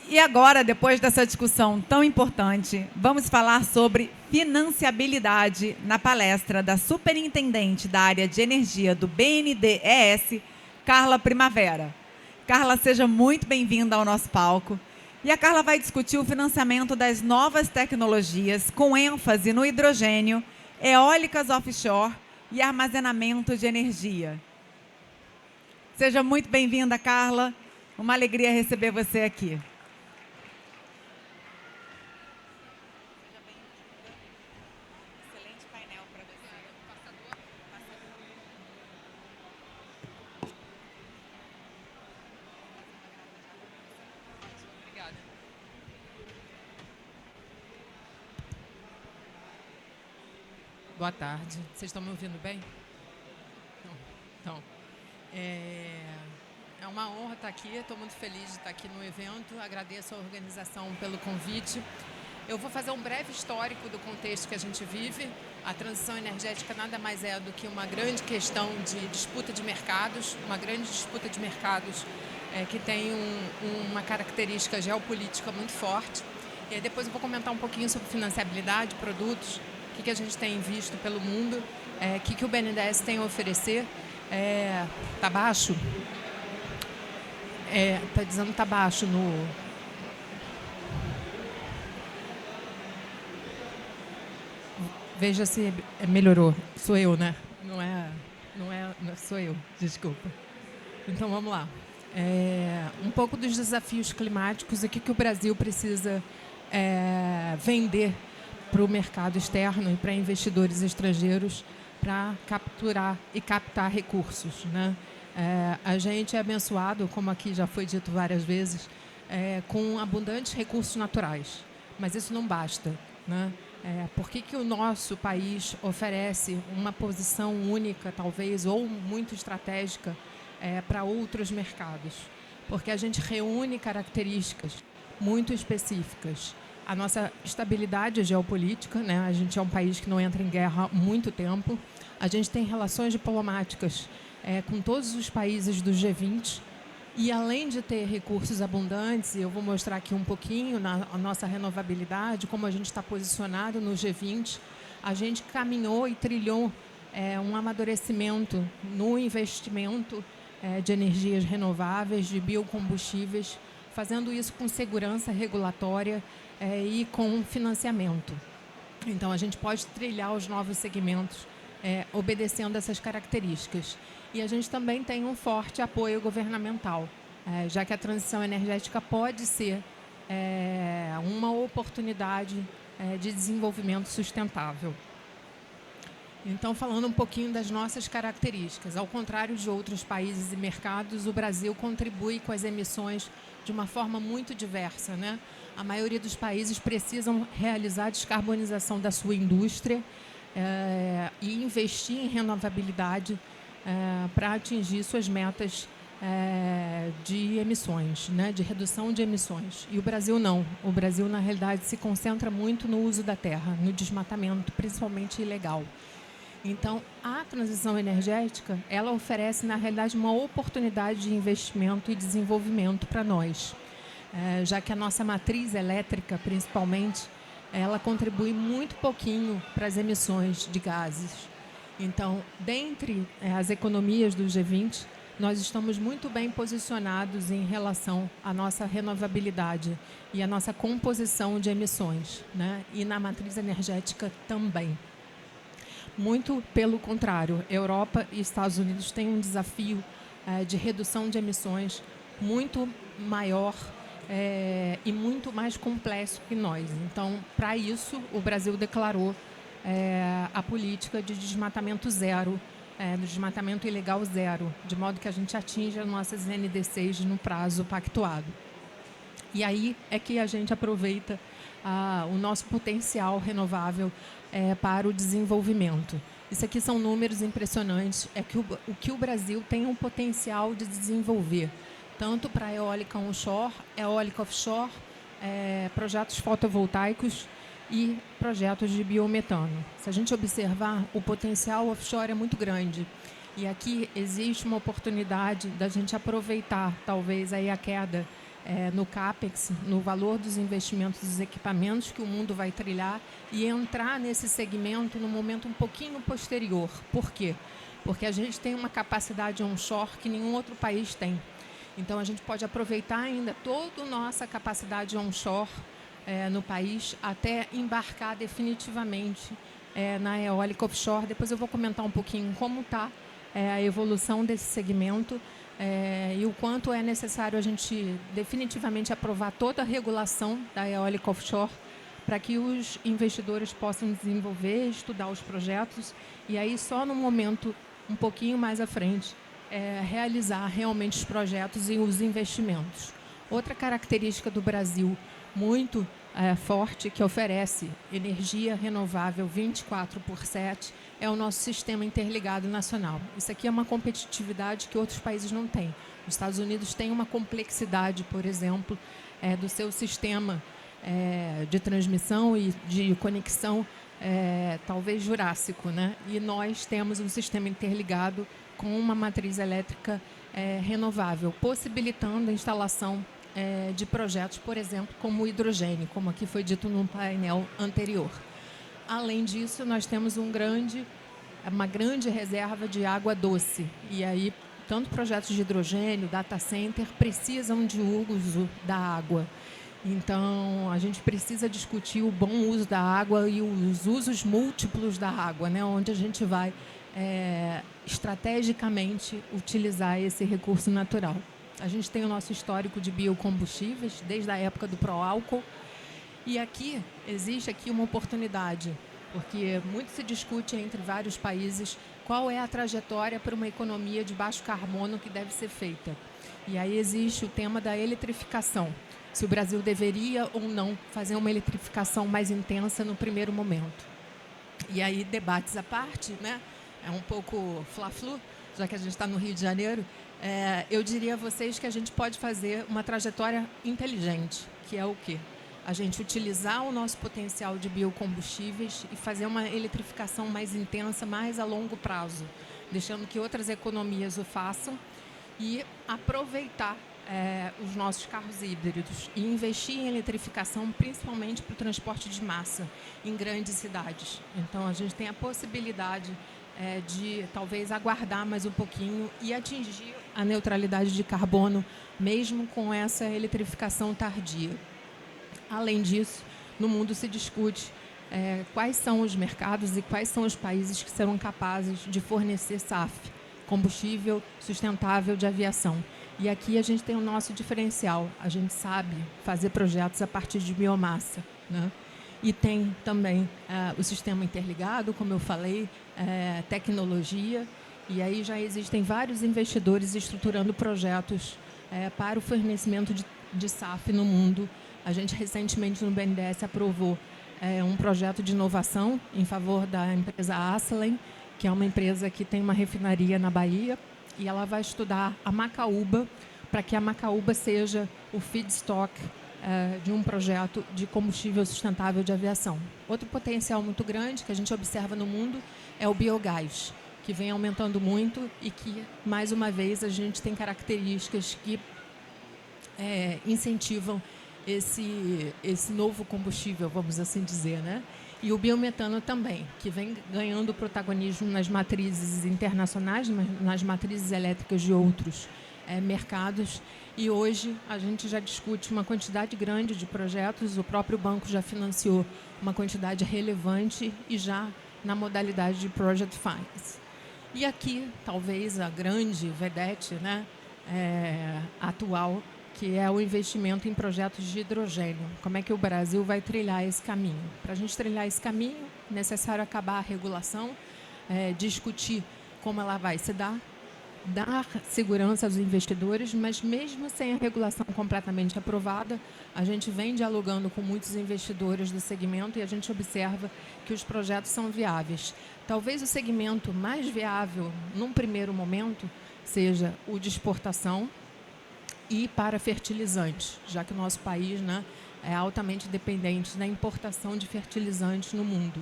E agora, depois dessa discussão tão importante, vamos falar sobre financiabilidade na palestra da superintendente da área de energia do BNDES, Carla Primavera. Carla, seja muito bem-vinda ao nosso palco. E a Carla vai discutir o financiamento das novas tecnologias com ênfase no hidrogênio, eólicas offshore e armazenamento de energia. Seja muito bem-vinda, Carla. Uma alegria receber você aqui. Boa tarde. Vocês estão me ouvindo bem? Então, é uma honra estar aqui. Estou muito feliz de estar aqui no evento. Agradeço a organização pelo convite. Eu vou fazer um breve histórico do contexto que a gente vive. A transição energética nada mais é do que uma grande questão de disputa de mercados, que tem uma característica geopolítica muito forte. E aí depois eu vou comentar um pouquinho sobre financiabilidade, produtos, o que a gente tem visto pelo mundo, o que o BNDES tem a oferecer. Está baixo? Está dizendo que está baixo no... Veja se melhorou. Sou eu, né? Não sou eu, desculpa. Então, vamos lá. Um pouco dos desafios climáticos e o que o Brasil precisa vender para o mercado externo e para investidores estrangeiros para capturar e captar recursos, né? A gente é abençoado, como aqui já foi dito várias vezes, com abundantes recursos naturais, mas isso não basta, né? Por que o nosso país oferece uma posição única, talvez, ou muito estratégica para outros mercados? Porque a gente reúne características muito específicas. A nossa estabilidade geopolítica, né? A gente é um país que não entra em guerra há muito tempo. A gente tem relações diplomáticas com todos os países do G20. E, além de ter recursos abundantes, eu vou mostrar aqui um pouquinho na nossa renovabilidade, como a gente está posicionado no G20, a gente caminhou e trilhou um amadurecimento no investimento de energias renováveis, de biocombustíveis, fazendo isso com segurança regulatória e com financiamento. Então, a gente pode trilhar os novos segmentos obedecendo essas características. E a gente também tem um forte apoio governamental, já que a transição energética pode ser uma oportunidade de desenvolvimento sustentável. Então, falando um pouquinho das nossas características, ao contrário de outros países e mercados, o Brasil contribui com as emissões de uma forma muito diversa, né? A maioria dos países precisam realizar a descarbonização da sua indústria e investir em renovabilidade para atingir suas metas de emissões, né? De redução de emissões. E o Brasil não. O Brasil, na realidade, se concentra muito no uso da terra, no desmatamento, principalmente ilegal. Então, a transição energética, ela oferece, na realidade, uma oportunidade de investimento e desenvolvimento para nós, já que a nossa matriz elétrica, principalmente, ela contribui muito pouquinho para as emissões de gases. Então, dentre as economias do G20, nós estamos muito bem posicionados em relação à nossa renovabilidade e à nossa composição de emissões, né? E na matriz energética também. Muito pelo contrário, Europa e Estados Unidos têm um desafio de redução de emissões muito maior e muito mais complexo que nós. Então, para isso, o Brasil declarou a política de desmatamento zero, do desmatamento ilegal zero, de modo que a gente atinja nossas NDCs no prazo pactuado. E aí é que a gente aproveita o nosso potencial renovável para o desenvolvimento. Isso aqui são números impressionantes. O que o Brasil tem um potencial de desenvolver, tanto para eólica onshore, eólica offshore, projetos fotovoltaicos e projetos de biometano. Se a gente observar, o potencial offshore é muito grande. E aqui existe uma oportunidade da gente aproveitar, talvez, aí a queda no CAPEX, no valor dos investimentos dos equipamentos que o mundo vai trilhar e entrar nesse segmento no momento um pouquinho posterior. Por quê? Porque a gente tem uma capacidade onshore que nenhum outro país tem. Então, a gente pode aproveitar ainda toda a nossa capacidade onshore no país até embarcar definitivamente na eólica offshore. Depois eu vou comentar um pouquinho como está a evolução desse segmento e o quanto é necessário a gente definitivamente aprovar toda a regulação da eólica offshore para que os investidores possam desenvolver, estudar os projetos e aí só no momento um pouquinho mais à frente realizar realmente os projetos e os investimentos. Outra característica do Brasil muito forte, que oferece energia renovável 24/7, é o nosso sistema interligado nacional. Isso aqui é uma competitividade que outros países não têm. Os Estados Unidos têm uma complexidade, por exemplo, do seu sistema de transmissão e de conexão, talvez jurássico, né? E nós temos um sistema interligado com uma matriz elétrica renovável, possibilitando a instalação de projetos, por exemplo, como o hidrogênio, como aqui foi dito no painel anterior. Além disso, nós temos uma grande reserva de água doce. E aí, tanto projetos de hidrogênio, data center, precisam de uso da água. Então, a gente precisa discutir o bom uso da água e os usos múltiplos da água, né? Onde a gente vai estrategicamente utilizar esse recurso natural. A gente tem o nosso histórico de biocombustíveis, desde a época do pró-álcool. E aqui, existe uma oportunidade, porque muito se discute entre vários países qual é a trajetória para uma economia de baixo carbono que deve ser feita. E aí existe o tema da eletrificação. Se o Brasil deveria ou não fazer uma eletrificação mais intensa no primeiro momento. E aí, debates à parte, né? É um pouco fla-flu, já que a gente está no Rio de Janeiro. Eu diria a vocês que a gente pode fazer uma trajetória inteligente, que é o quê? A gente utilizar o nosso potencial de biocombustíveis e fazer uma eletrificação mais intensa, mais a longo prazo, deixando que outras economias o façam e aproveitar os nossos carros híbridos e investir em eletrificação, principalmente para o transporte de massa em grandes cidades. Então, a gente tem a possibilidade de talvez aguardar mais um pouquinho e atingir a neutralidade de carbono, mesmo com essa eletrificação tardia. Além disso, no mundo se discute quais são os mercados e quais são os países que serão capazes de fornecer SAF, combustível sustentável de aviação. E aqui a gente tem o nosso diferencial. A gente sabe fazer projetos a partir de biomassa, né? E tem também o sistema interligado, como eu falei, tecnologia. E aí já existem vários investidores estruturando projetos para o fornecimento de SAF no mundo. A gente recentemente no BNDES aprovou um projeto de inovação em favor da empresa Acelen, que é uma empresa que tem uma refinaria na Bahia, e ela vai estudar a macaúba para que a macaúba seja o feedstock de um projeto de combustível sustentável de aviação. Outro potencial muito grande que a gente observa no mundo é o biogás, que vem aumentando muito e que, mais uma vez, a gente tem características que incentivam esse novo combustível, vamos assim dizer, né? E o biometano também, que vem ganhando protagonismo nas matrizes internacionais, nas matrizes elétricas de outros mercados. E hoje a gente já discute uma quantidade grande de projetos, o próprio banco já financiou uma quantidade relevante e já na modalidade de Project Finance. E aqui, talvez, a grande vedete, né, atual, que é o investimento em projetos de hidrogênio. Como é que o Brasil vai trilhar esse caminho? Para a gente trilhar esse caminho, é necessário acabar a regulação, discutir como ela vai se dar segurança aos investidores, mas mesmo sem a regulação completamente aprovada, a gente vem dialogando com muitos investidores do segmento e a gente observa que os projetos são viáveis. Talvez o segmento mais viável, num primeiro momento, seja o de exportação, e para fertilizantes, já que o nosso país, né, é altamente dependente da importação de fertilizantes no mundo.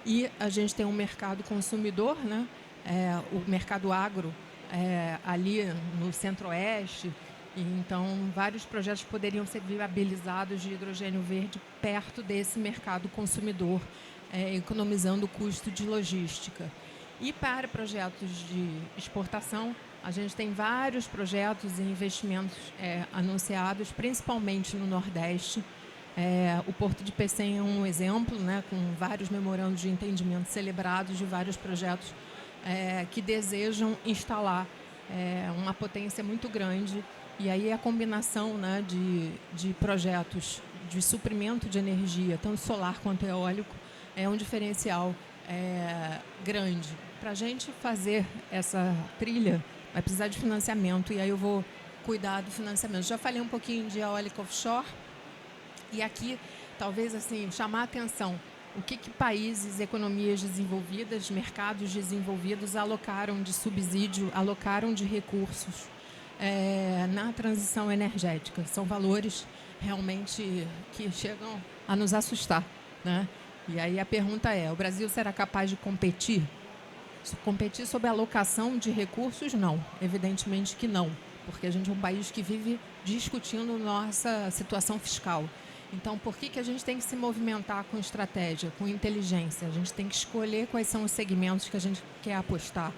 E a gente tem um mercado consumidor, né, o mercado agro ali no centro-oeste E, então, vários projetos poderiam ser viabilizados de hidrogênio verde perto desse mercado consumidor, economizando o custo de logística. E para projetos de exportação, a gente tem vários projetos e investimentos anunciados, principalmente no Nordeste. O Porto de Pecém é um exemplo, né, com vários memorandos de entendimento celebrados de vários projetos que desejam instalar uma potência muito grande. E aí a combinação, né, de projetos de suprimento de energia, tanto solar quanto eólico, é um diferencial grande. Para a gente fazer essa trilha, vai precisar de financiamento, e aí eu vou cuidar do financiamento. Já falei um pouquinho de eólica offshore, e aqui, talvez, assim, chamar a atenção o que países, economias desenvolvidas, mercados desenvolvidos alocaram de subsídio, alocaram de recursos na transição energética. São valores realmente que chegam a nos assustar, né? E aí a pergunta é, o Brasil será capaz de competir? Competir sobre a alocação de recursos? Não, evidentemente que não, porque a gente é um país que vive discutindo nossa situação fiscal. Então, por que a gente tem que se movimentar com estratégia, com inteligência? A gente tem que escolher quais são os segmentos que a gente quer apostar,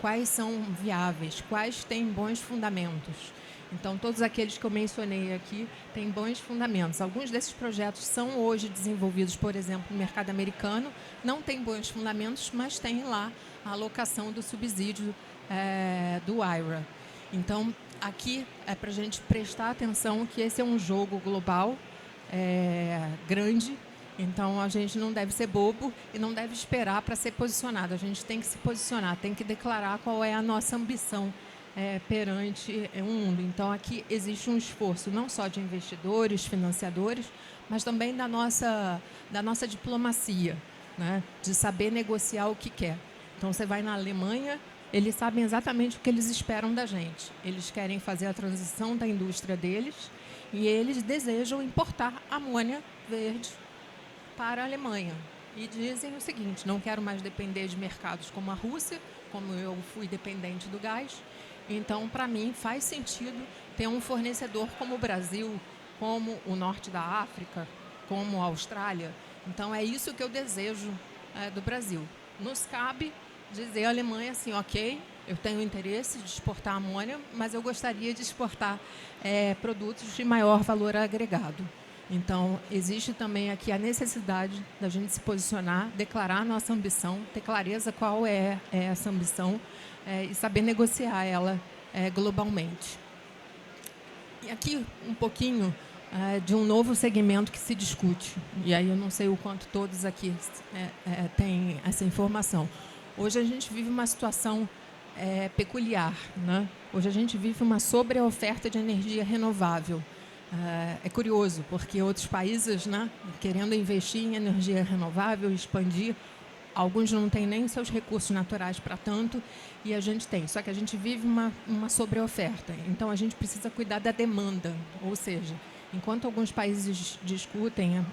quais são viáveis, quais têm bons fundamentos. Então, todos aqueles que eu mencionei aqui têm bons fundamentos. Alguns desses projetos são hoje desenvolvidos, por exemplo, no mercado americano, não tem bons fundamentos, mas tem lá a alocação do subsídio do IRA. Então, aqui é para a gente prestar atenção que esse é um jogo global, grande, então a gente não deve ser bobo e não deve esperar para ser posicionado. A gente tem que se posicionar, tem que declarar qual é a nossa ambição perante o mundo. Então, aqui existe um esforço não só de investidores, financiadores, mas também da nossa diplomacia, né? De saber negociar o que quer. Então, você vai na Alemanha, eles sabem exatamente o que eles esperam da gente. Eles querem fazer a transição da indústria deles e eles desejam importar amônia verde para a Alemanha. E dizem o seguinte, não quero mais depender de mercados como a Rússia, como eu fui dependente do gás. Então, para mim, faz sentido ter um fornecedor como o Brasil, como o norte da África, como a Austrália. Então, é isso que eu desejo do Brasil. Nos cabe dizer à Alemanha assim, ok, eu tenho interesse de exportar amônia, mas eu gostaria de exportar produtos de maior valor agregado. Então, existe também aqui a necessidade da gente se posicionar, declarar a nossa ambição, ter clareza qual é essa ambição e saber negociar ela globalmente. E aqui um pouquinho de um novo segmento que se discute. E aí eu não sei o quanto todos aqui têm essa informação. Hoje a gente vive uma situação peculiar, né? Hoje a gente vive uma sobreoferta de energia renovável. É curioso, porque outros países, né, querendo investir em energia renovável, expandir, alguns não têm nem seus recursos naturais para tanto, e a gente tem. Só que a gente vive uma sobreoferta. Então, a gente precisa cuidar da demanda. Ou seja, enquanto alguns países discutem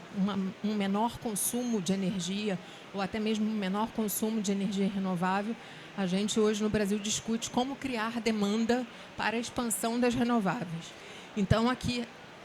um menor consumo de energia, ou até mesmo um menor consumo de energia renovável, a gente hoje no Brasil discute como criar demanda para a expansão das renováveis. Então, aqui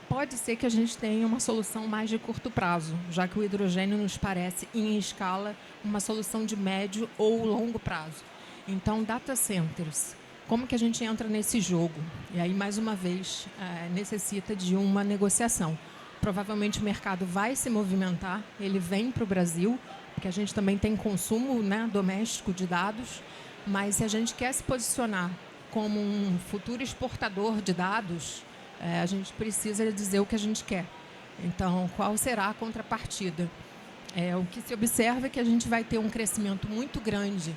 pode ser que a gente tenha uma solução mais de curto prazo, já que o hidrogênio nos parece, em escala, uma solução de médio ou longo prazo. Então, data centers, como que a gente entra nesse jogo? E aí, mais uma vez, necessita de uma negociação. Provavelmente o mercado vai se movimentar, ele vem para o Brasil, porque a gente também tem consumo, né, doméstico de dados, mas se a gente quer se posicionar como um futuro exportador de dados, a gente precisa dizer o que a gente quer. Então, qual será a contrapartida? O que se observa é que a gente vai ter um crescimento muito grande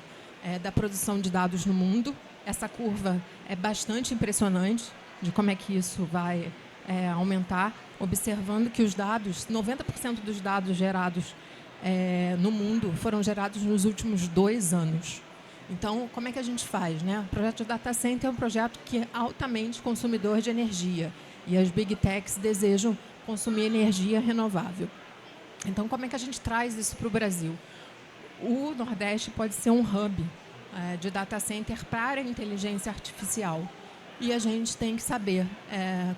da produção de dados no mundo. Essa curva é bastante impressionante de como é que isso vai aumentar, observando que os dados, 90% dos dados gerados no mundo foram gerados nos últimos 2 anos. Então, como é que a gente faz, né? O projeto de data center é um projeto que é altamente consumidor de energia e as big techs desejam consumir energia renovável. Então, como é que a gente traz isso para o Brasil? O Nordeste pode ser um hub de data center para a inteligência artificial. e a gente tem que saber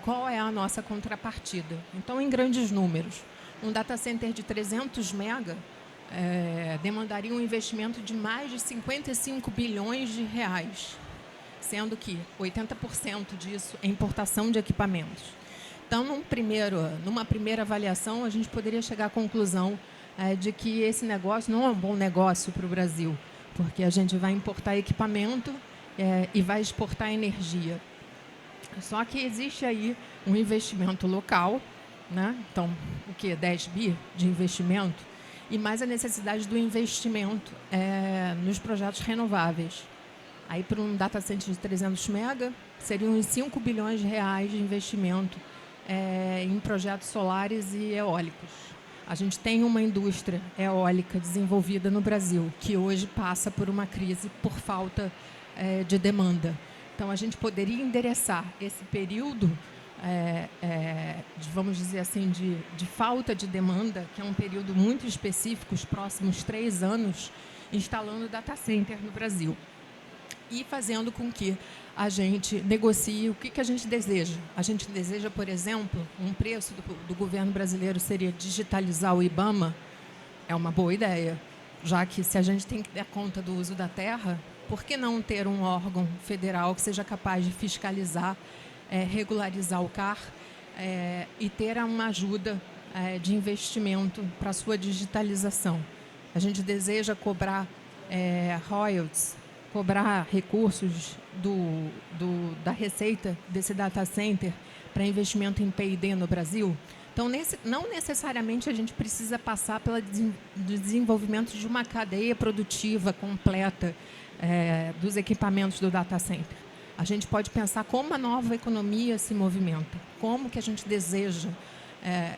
qual é a nossa contrapartida. Então, em grandes números, um data center de 300 mega demandaria um investimento de mais de 55 bilhões de reais, sendo que 80% disso é importação de equipamentos. Então, numa primeira avaliação, a gente poderia chegar à conclusão de que esse negócio não é um bom negócio para o Brasil, porque a gente vai importar equipamento e vai exportar energia. Só que existe aí um investimento local, né? Então, o quê? 10 bi de investimento, e mais a necessidade do investimento nos projetos renováveis. Aí, para um data center de 300 mega, seriam uns 5 bilhões de reais de investimento em projetos solares e eólicos. A gente tem uma indústria eólica desenvolvida no Brasil, que hoje passa por uma crise por falta de demanda. Então, a gente poderia endereçar esse período, vamos dizer assim, de falta de demanda, que é um período muito específico, os próximos 3 anos, instalando data center no Brasil. E fazendo com que a gente negocie o que a gente deseja. A gente deseja, por exemplo, um preço do governo brasileiro seria digitalizar o IBAMA. É uma boa ideia, já que se a gente tem que dar conta do uso da terra, por que não ter um órgão federal que seja capaz de fiscalizar, regularizar o CAR e ter uma ajuda de investimento para a sua digitalização? A gente deseja cobrar royalties, cobrar recursos da receita desse data center para investimento em P&D no Brasil. Então, não necessariamente a gente precisa passar pelo desenvolvimento de uma cadeia produtiva completa dos equipamentos do data center. A gente pode pensar como a nova economia se movimenta, como que a gente deseja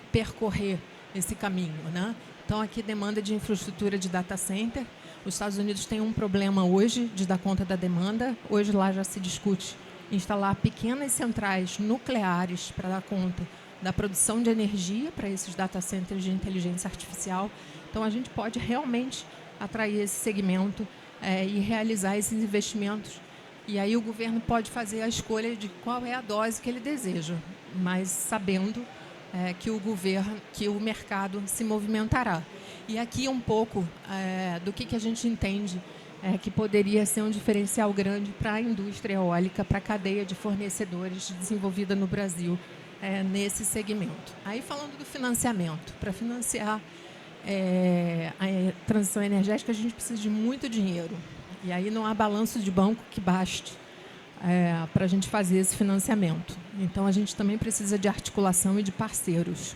percorrer esse caminho, né? Então, aqui demanda de infraestrutura de data center. Os Estados Unidos têm um problema hoje de dar conta da demanda. Hoje lá já se discute instalar pequenas centrais nucleares para dar conta da produção de energia para esses data centers de inteligência artificial. Então, a gente pode realmente atrair esse segmento e realizar esses investimentos. E aí o governo pode fazer a escolha de qual é a dose que ele deseja, mas sabendo que o mercado se movimentará. E aqui um pouco do que a gente entende que poderia ser um diferencial grande para a indústria eólica, para a cadeia de fornecedores desenvolvida no Brasil nesse segmento. Aí, falando do financiamento, para financiar a transição energética, a gente precisa de muito dinheiro. E aí não há balanço de banco que baste para a gente fazer esse financiamento. Então, a gente também precisa de articulação e de parceiros.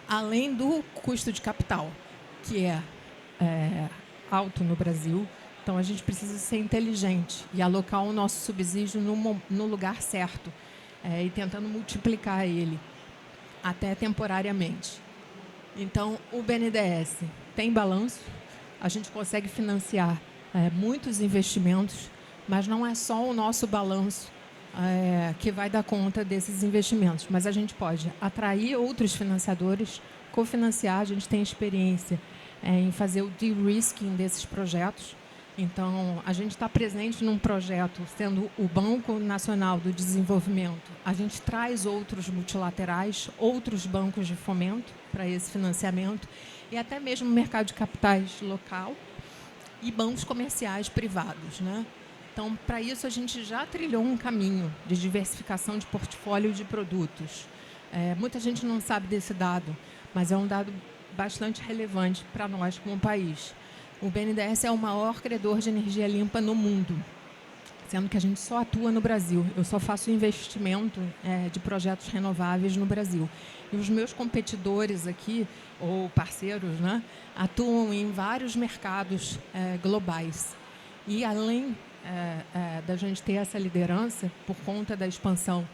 Além do custo de capital, que é alto no Brasil, então a gente precisa ser inteligente e alocar o nosso subsídio no lugar certo e tentando multiplicar ele, até temporariamente. Então, o BNDES tem balanço, a gente consegue financiar muitos investimentos, mas não é só o nosso balanço que vai dar conta desses investimentos, mas a gente pode atrair outros financiadores, cofinanciar, a gente tem experiência em fazer o de-risking desses projetos. Então, a gente está presente num projeto, sendo o Banco Nacional do Desenvolvimento, a gente traz outros multilaterais, outros bancos de fomento para esse financiamento, e até mesmo o mercado de capitais local e bancos comerciais privados, né? Então, para isso, a gente já trilhou um caminho de diversificação de portfólio de produtos. Muita gente não sabe desse dado, mas é um dado bastante relevante para nós como país. O BNDES é o maior credor de energia limpa no mundo, sendo que a gente só atua no Brasil. Eu só faço investimento de projetos renováveis no Brasil. E os meus competidores aqui, ou parceiros, né, atuam em vários mercados globais. E além da gente ter essa liderança, por conta da expansão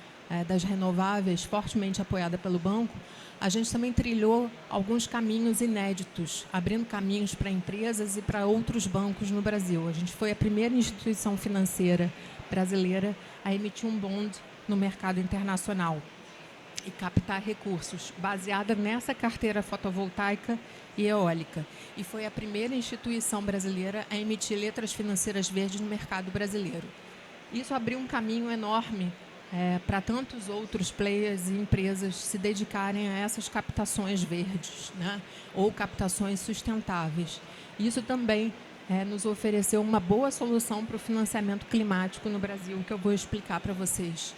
das renováveis, fortemente apoiada pelo banco, a gente também trilhou alguns caminhos inéditos, abrindo caminhos para empresas e para outros bancos no Brasil. A gente foi a primeira instituição financeira brasileira a emitir um bond no mercado internacional e captar recursos, baseada nessa carteira fotovoltaica e eólica. E foi a primeira instituição brasileira a emitir letras financeiras verdes no mercado brasileiro. Isso abriu um caminho enorme para tantos outros players e empresas se dedicarem a essas captações verdes, né? Ou captações sustentáveis. Isso também nos ofereceu uma boa solução para o financiamento climático no Brasil, que eu vou explicar para vocês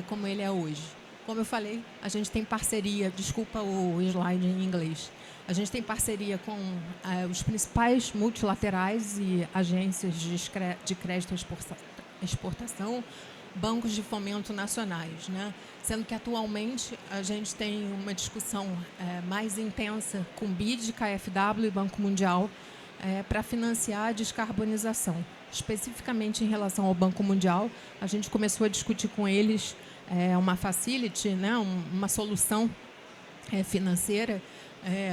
como ele é hoje. Como eu falei, a gente tem parceria, desculpa o slide em inglês, a gente tem parceria com os principais multilaterais e agências de crédito à exportação, bancos de fomento nacionais, né? Sendo que atualmente a gente tem uma discussão mais intensa com BID, KfW e Banco Mundial para financiar a descarbonização. Especificamente em relação ao Banco Mundial, a gente começou a discutir com eles uma facility, né? Uma solução financeira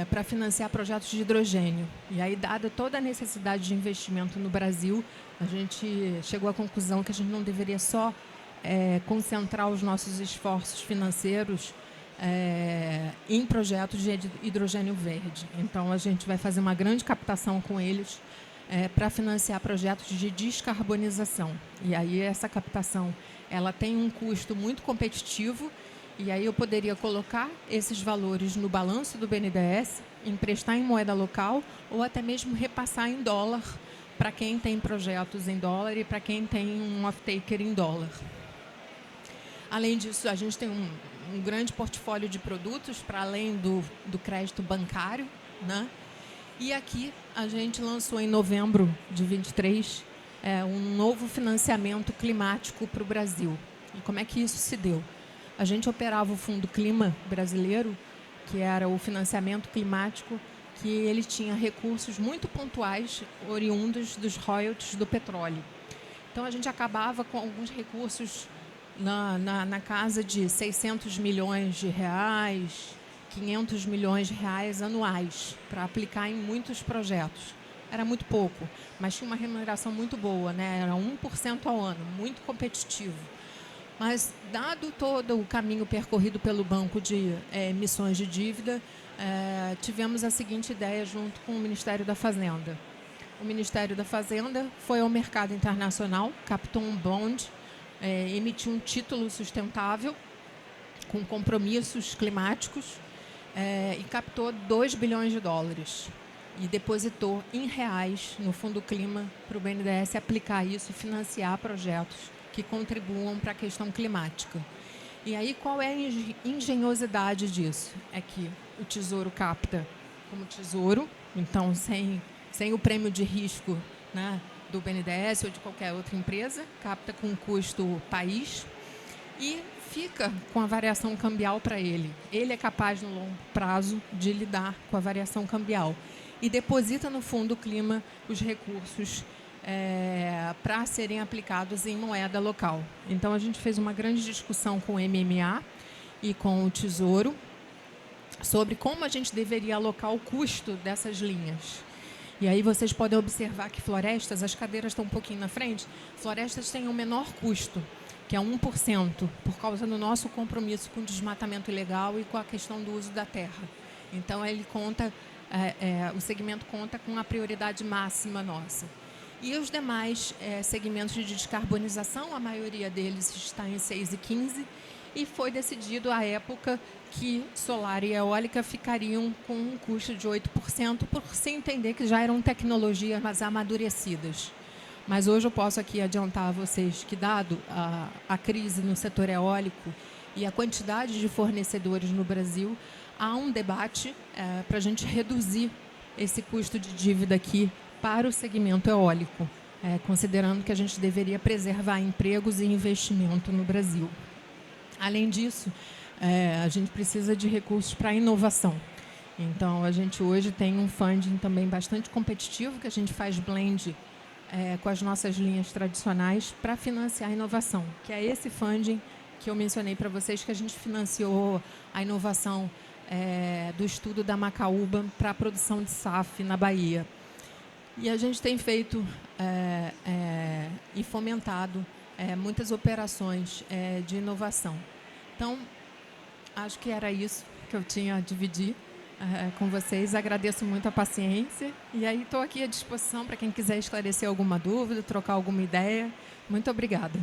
para financiar projetos de hidrogênio. E aí, dada toda a necessidade de investimento no Brasil, a gente chegou à conclusão que a gente não deveria só concentrar os nossos esforços financeiros em projetos de hidrogênio verde. Então, a gente vai fazer uma grande captação com eles para financiar projetos de descarbonização. E aí, essa captação ela tem um custo muito competitivo, e aí eu poderia colocar esses valores no balanço do BNDES, emprestar em moeda local ou até mesmo repassar em dólar para quem tem projetos em dólar e para quem tem um off-taker em dólar. Além disso, a gente tem um grande portfólio de produtos para além do crédito bancário, né? E aqui a gente lançou em novembro de 23 um novo financiamento climático para o Brasil. E como é que isso se deu? A gente operava o Fundo Clima brasileiro, que era o financiamento climático, que ele tinha recursos muito pontuais oriundos dos royalties do petróleo. Então, a gente acabava com alguns recursos na casa de 600 milhões de reais, 500 milhões de reais anuais, para aplicar em muitos projetos. Era muito pouco, mas tinha uma remuneração muito boa, né? Era 1% ao ano, muito competitivo. Mas, dado todo o caminho percorrido pelo banco de emissões de dívida, tivemos a seguinte ideia junto com o Ministério da Fazenda. O Ministério da Fazenda foi ao mercado internacional, captou um bond, emitiu um título sustentável com compromissos climáticos e captou 2 bilhões de dólares e depositou em reais no Fundo Clima para o BNDES aplicar isso e financiar projetos que contribuam para a questão climática. E aí, qual é a engenhosidade disso? É que o Tesouro capta como tesouro, então sem o prêmio de risco, né, do BNDES ou de qualquer outra empresa, capta com custo país e fica com a variação cambial para ele. Ele é capaz, no longo prazo, de lidar com a variação cambial e deposita no Fundo Clima os recursos para serem aplicados em moeda local. Então, a gente fez uma grande discussão com o MMA e com o Tesouro sobre como a gente deveria alocar o custo dessas linhas. E aí vocês podem observar que florestas, as cadeiras estão um pouquinho na frente, florestas têm um menor custo, que é 1%, por causa do nosso compromisso com o desmatamento ilegal e com a questão do uso da terra. Então, ele conta, o segmento conta com a prioridade máxima nossa. E os demais segmentos de descarbonização, a maioria deles está em 6,15, e foi decidido à época que solar e eólica ficariam com um custo de 8%, por se entender que já eram tecnologias amadurecidas. Mas hoje eu posso aqui adiantar a vocês que, dado a crise no setor eólico e a quantidade de fornecedores no Brasil, há um debate para a gente reduzir esse custo de dívida aqui para o segmento eólico, considerando que a gente deveria preservar empregos e investimento no Brasil. Além disso, a gente precisa de recursos para inovação. Então, a gente hoje tem um funding também bastante competitivo, que a gente faz blend com as nossas linhas tradicionais para financiar a inovação, que é esse funding que eu mencionei para vocês, que a gente financiou a inovação do estudo da Macaúba para a produção de SAF na Bahia. E a gente tem feito e fomentado muitas operações de inovação. Então, acho que era isso que eu tinha a dividir. com vocês. Agradeço muito a paciência. E aí estou aqui à disposição para quem quiser esclarecer alguma dúvida, trocar alguma ideia. Muito obrigada.